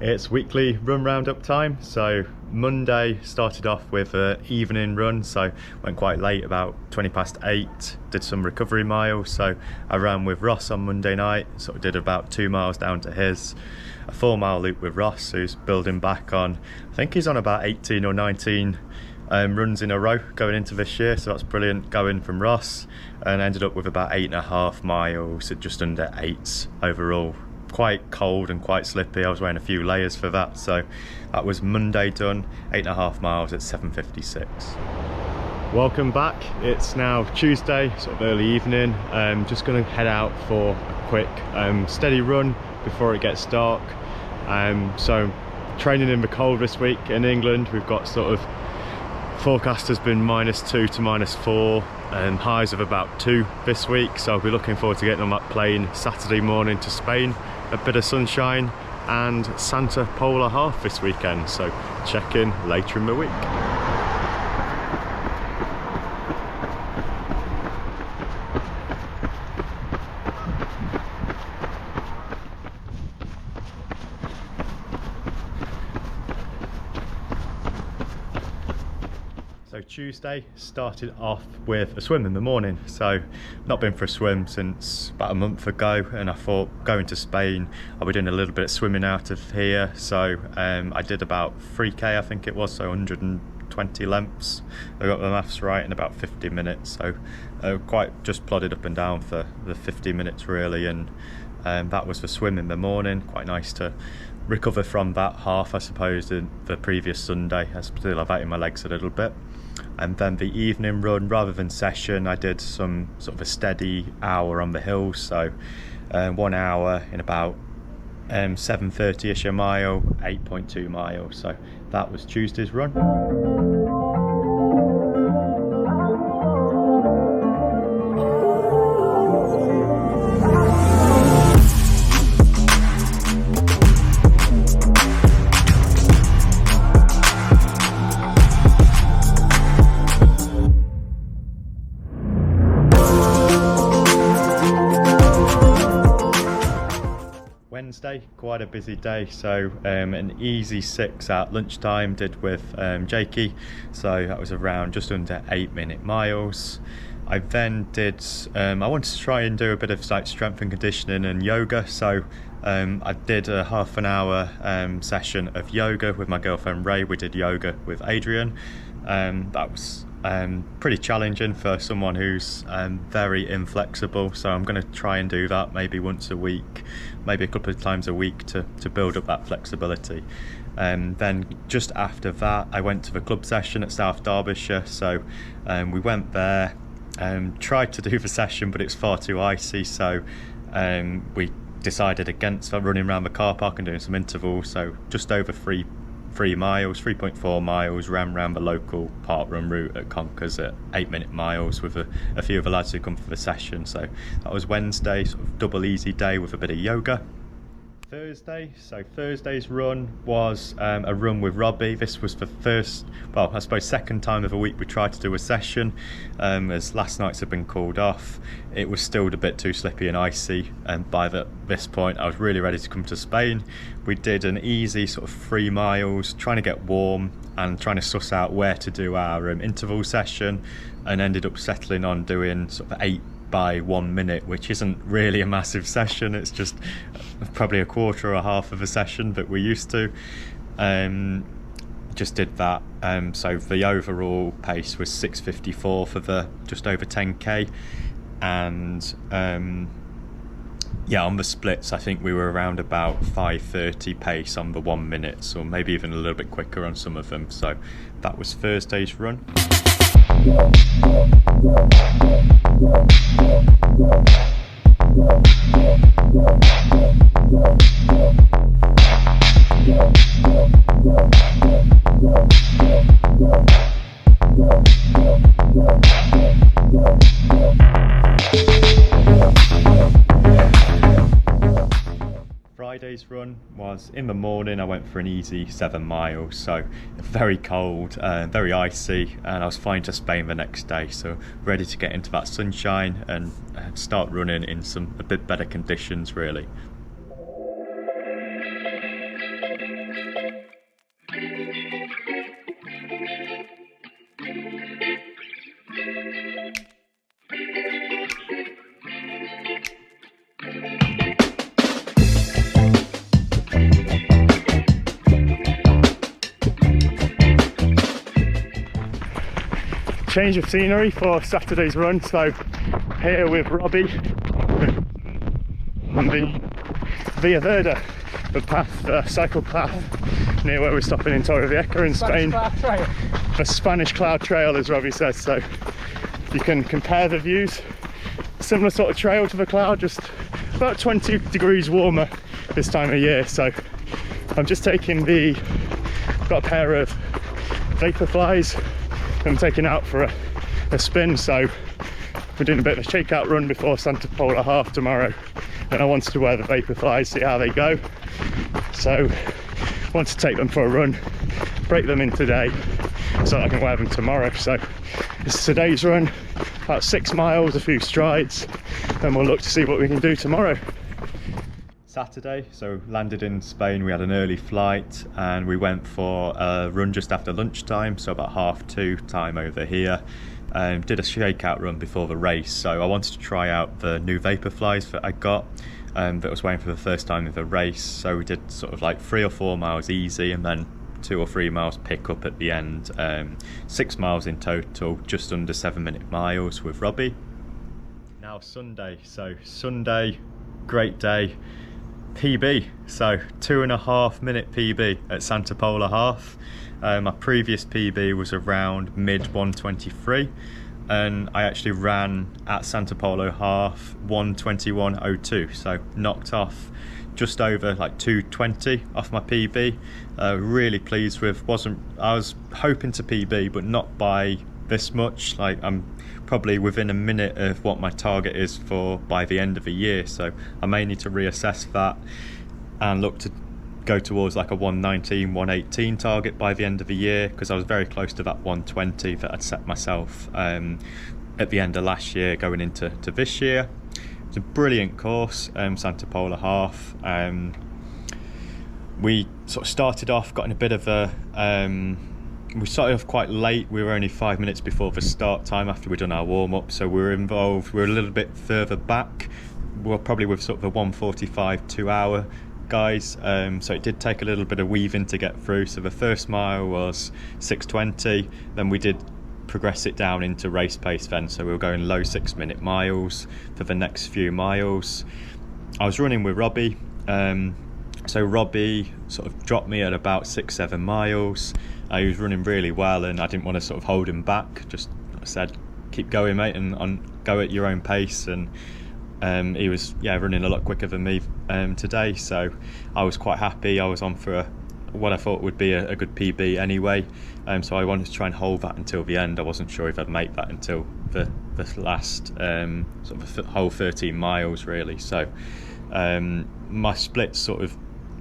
It's weekly run roundup time. So Monday started off with an evening run, so went quite late, about 20 past 8, did some recovery miles. So I ran with Ross on Monday night, sort of did about 2 miles down to his, a 4-mile loop with Ross, who's building back on, I think he's on about 18 or 19 runs in a row going into this year, so that's brilliant going from Ross, and ended up with about 8.5 miles at just under 8 overall. Quite cold and quite slippy. I was wearing a few layers for that. So that was Monday done, 8.5 miles at 7:56. Welcome back. It's now Tuesday, sort of early evening. Just going to head out for a quick steady run before it gets dark. So training in the cold this week in England. We've got sort of forecast has been -2 to -4 and highs of about 2 this week, so I'll be looking forward to getting on that plane Saturday morning to Spain. A bit of sunshine and Santa Pola half this weekend, so check in later in the week. So Tuesday started off with a swim in the morning. So not been for a swim since about a month ago, and I thought going to Spain I'll be doing a little bit of swimming out of here. So I did about 3k, I think it was, so 120 lengths. I got the maths right in about 50 minutes, so quite just plodded up and down for the 50 minutes really, and that was the swim in the morning. Quite nice to recover from that half, I suppose, in the previous Sunday. I still have that in my legs a little bit. And then the evening run, rather than session, I did some sort of a steady hour on the hills. So 1 hour in about 7:30ish a mile, 8.2 miles. So that was Tuesday's run. Wednesday, quite a busy day, so an easy 6 at lunchtime did with Jakey, so that was around just under 8-minute miles. I then did, I wanted to try and do a bit of like strength and conditioning and yoga, so I did a half an hour session of yoga with my girlfriend Ray. We did yoga with Adrian. That was pretty challenging for someone who's very inflexible, so I'm going to try and do that maybe once a week, maybe a couple of times a week to build up that flexibility. Then just after that I went to the club session at South Derbyshire, so we went there, tried to do the session but it's far too icy, so we decided against running around the car park and doing some intervals. So just over 3 miles, 3.4 miles, ran around the local park run route at Conkers at 8-minute miles with a few of the lads who come for the session. So that was Wednesday, sort of double easy day with a bit of yoga. Thursday, so Thursday's run was a run with Robbie. This was the first, well, I suppose second time of the week we tried to do a session, as last night's had been called off. It was still a bit too slippy and icy, and by this point I was really ready to come to Spain. We did an easy sort of 3 miles, trying to get warm and trying to suss out where to do our interval session, and ended up settling on doing sort of 8 by 1 minute, which isn't really a massive session. It's just probably a quarter or a half of a session that we're used to. Just did that. So the overall pace was 6:54 for the just over 10k, and yeah, on the splits I think we were around about 5:30 pace on the 1 minute, or maybe even a little bit quicker on some of them. So that was Thursday's run. Friday's run was in the morning. I went for an easy 7 miles, so very cold, very icy, and I was flying to Spain the next day, so ready to get into that sunshine and start running in a bit better conditions really. Change of scenery for Saturday's run. So here with Robbie on the Via Verde, the path, cycle path near where we're stopping in Torrevieja in Spain. The Spanish Cloud Trail, as Robbie says. So you can compare the views. Similar sort of trail to the cloud, just about 20 degrees warmer this time of year. So I'm just taking got a pair of vapor flies I'm taking out for a spin. So we're doing a bit of a shakeout run before Santa Pola half tomorrow, and I wanted to wear the vapor flies, see how they go. So I want to take them for a run, break them in today so I can wear them tomorrow. So this is today's run, about 6 miles, a few strides, then we'll look to see what we can do tomorrow. Saturday, so landed in Spain. We had an early flight and we went for a run just after lunchtime, so about 1:30 time over here. Did a shakeout run before the race, so I wanted to try out the new vapor flies that I got that was wearing for the first time in the race. So we did sort of like 3 or 4 miles easy and then 2 or 3 miles pick up at the end. 6 miles in total, just under 7-minute miles with Robbie. Now Sunday, so Sunday, great day. PB, so 2.5 minute PB at Santa Pola half. My previous PB was around mid 1:23 and I actually ran at Santa Pola half 1:21:02, so knocked off just over like 2:20 off my PB. Really pleased with, I was hoping to PB but not by this much. Like I'm probably within a minute of what my target is for by the end of the year, so I may need to reassess that and look to go towards like a 1:19, 1:18 target by the end of the year, because I was very close to that 1:20 that I'd set myself at the end of last year going into this year. It's a brilliant course, Santa Pola half. We sort of started off, got in a bit of a we started off quite late. We were only 5 minutes before the start time after we'd done our warm-up, so we were involved. We were a little bit further back. We were probably with sort of the 1:45 2-hour guys, so it did take a little bit of weaving to get through. So the first mile was 6:20, then we did progress it down into race pace then, so we were going low 6-minute miles for the next few miles. I was running with Robbie, so Robbie sort of dropped me at about 6-7 miles. He was running really well and I didn't want to sort of hold him back. Just like I said, keep going mate, and go at your own pace. And he was running a lot quicker than me today, so I was quite happy. I was on for what I thought would be a good PB anyway, so I wanted to try and hold that until the end. I wasn't sure if I'd make that until the last sort of whole 13 miles really. So my splits sort of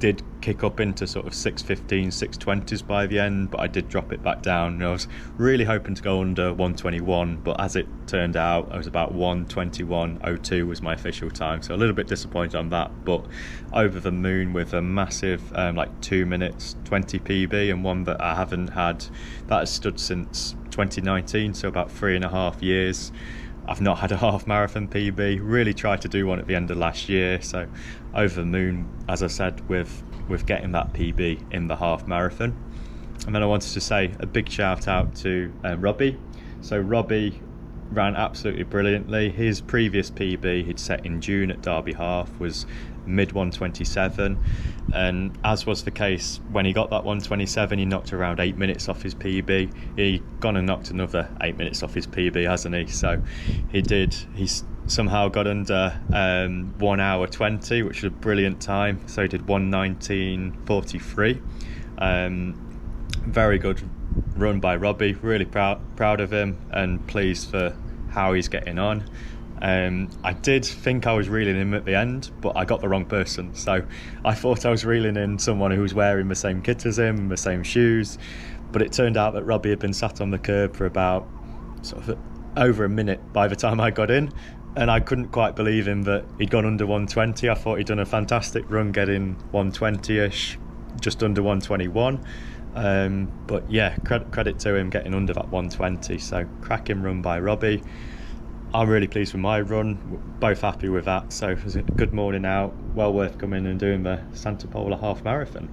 did kick up into sort of 6:15, 6:20s by the end, but I did drop it back down. I was really hoping to go under 1:21, but as it turned out, I was about 1:21:02 was my official time, so a little bit disappointed on that, but over the moon with a massive like 2 minutes 20 PB, and one that I haven't had, that has stood since 2019, so about 3.5 years. I've not had a half marathon PB. Really tried to do one at the end of last year, so over the moon, as I said, with getting that PB in the half marathon. And then I wanted to say a big shout out to Robbie. So Robbie ran absolutely brilliantly. His previous PB he'd set in June at Derby half was mid 1:27, and as was the case when he got that 1:27, he knocked around 8 minutes off his PB. He gone and knocked another 8 minutes off his PB, hasn't he? So he's somehow got under 1 hour 20, which was a brilliant time. So he did 1:19:43. Very good run by Robbie. Really proud of him and pleased for how he's getting on. I did think I was reeling him at the end, but I got the wrong person. So I thought I was reeling in someone who was wearing the same kit as him, the same shoes, but it turned out that Robbie had been sat on the curb for about sort of over a minute by the time I got in, and I couldn't quite believe him that he'd gone under 1:20. I thought he'd done a fantastic run getting 1:20ish. just under 121. But yeah, credit to him getting under that 120. So cracking run by Robbie. I'm really pleased with my run. We're both happy with that. So it was a good morning out. Well worth coming and doing the Santa Pola half marathon.